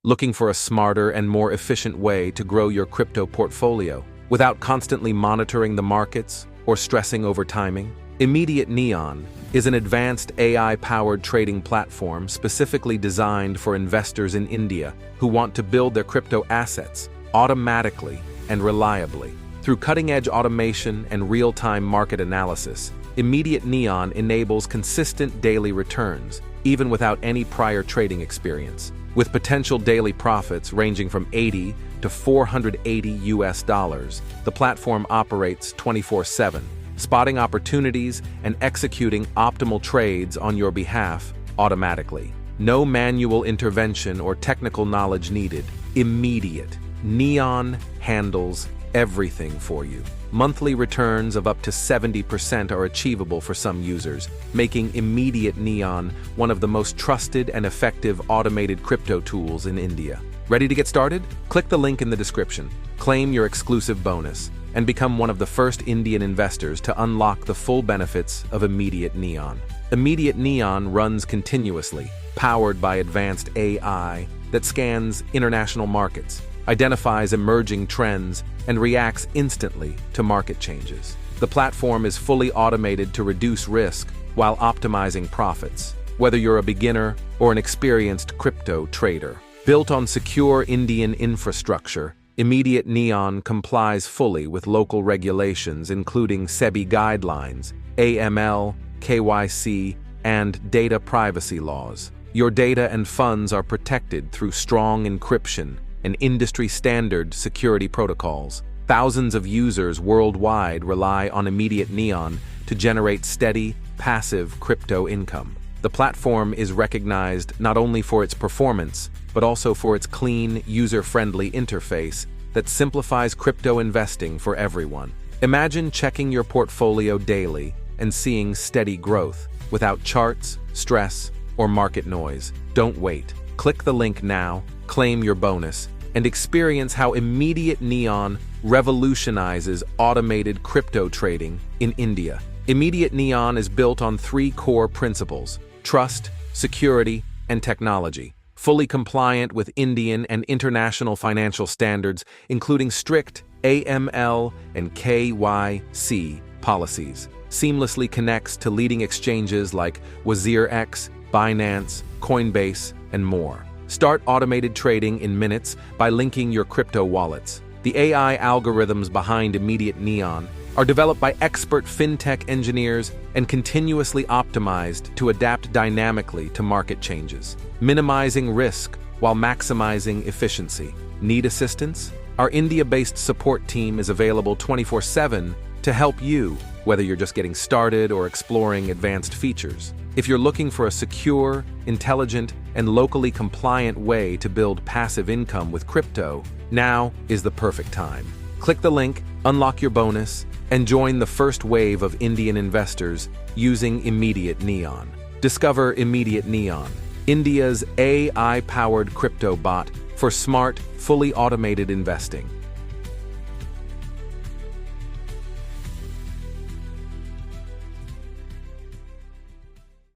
Looking for a smarter and more efficient way to grow your crypto portfolio without constantly monitoring the markets or stressing over timing? Immediate Neon is an advanced AI-powered trading platform specifically designed for investors in India who want to build their crypto assets automatically and reliably. Through cutting-edge automation and real-time market analysis, Immediate Neon enables consistent daily returns, even without any prior trading experience. With potential daily profits ranging from $80 to $480, the platform operates 24/7, spotting opportunities and executing optimal trades on your behalf automatically. No manual intervention or technical knowledge needed. Immediate Neon handles everything for you. Monthly returns of up to 70% are achievable for some users, making Immediate Neon one of the most trusted and effective automated crypto tools in India. Ready to get started? Click the link in the description, claim your exclusive bonus, and become one of the first Indian investors to unlock the full benefits of Immediate Neon. Immediate Neon runs continuously, powered by advanced AI that scans international markets, identifies emerging trends, and reacts instantly to market changes. The platform is fully automated to reduce risk while optimizing profits, whether you're a beginner or an experienced crypto trader. Built on secure Indian infrastructure, Immediate Neon complies fully with local regulations including SEBI guidelines, AML, KYC, and data privacy laws. Your data and funds are protected through strong encryption and industry-standard security protocols. Thousands of users worldwide rely on Immediate Neon to generate steady, passive crypto income. The platform is recognized not only for its performance, but also for its clean, user-friendly interface that simplifies crypto investing for everyone. Imagine checking your portfolio daily and seeing steady growth without charts, stress, or market noise. Don't wait. Click the link now, claim your bonus, and experience how Immediate Neon revolutionizes automated crypto trading in India. Immediate Neon is built on 3 core principles: trust, security, and technology, fully compliant with Indian and international financial standards, including strict AML and KYC policies. Seamlessly connects to leading exchanges like WazirX, Binance, Coinbase, and more. Start automated trading in minutes by linking your crypto wallets. The AI algorithms behind Immediate Neon are developed by expert fintech engineers and continuously optimized to adapt dynamically to market changes, minimizing risk while maximizing efficiency. Need assistance? Our India-based support team is available 24/7 to help you, whether you're just getting started or exploring advanced features. If you're looking for a secure, intelligent, and locally compliant way to build passive income with crypto, now is the perfect time. Click the link, unlock your bonus, and join the first wave of Indian investors using Immediate Neon. Discover Immediate Neon, India's AI-powered crypto bot for smart, fully automated investing.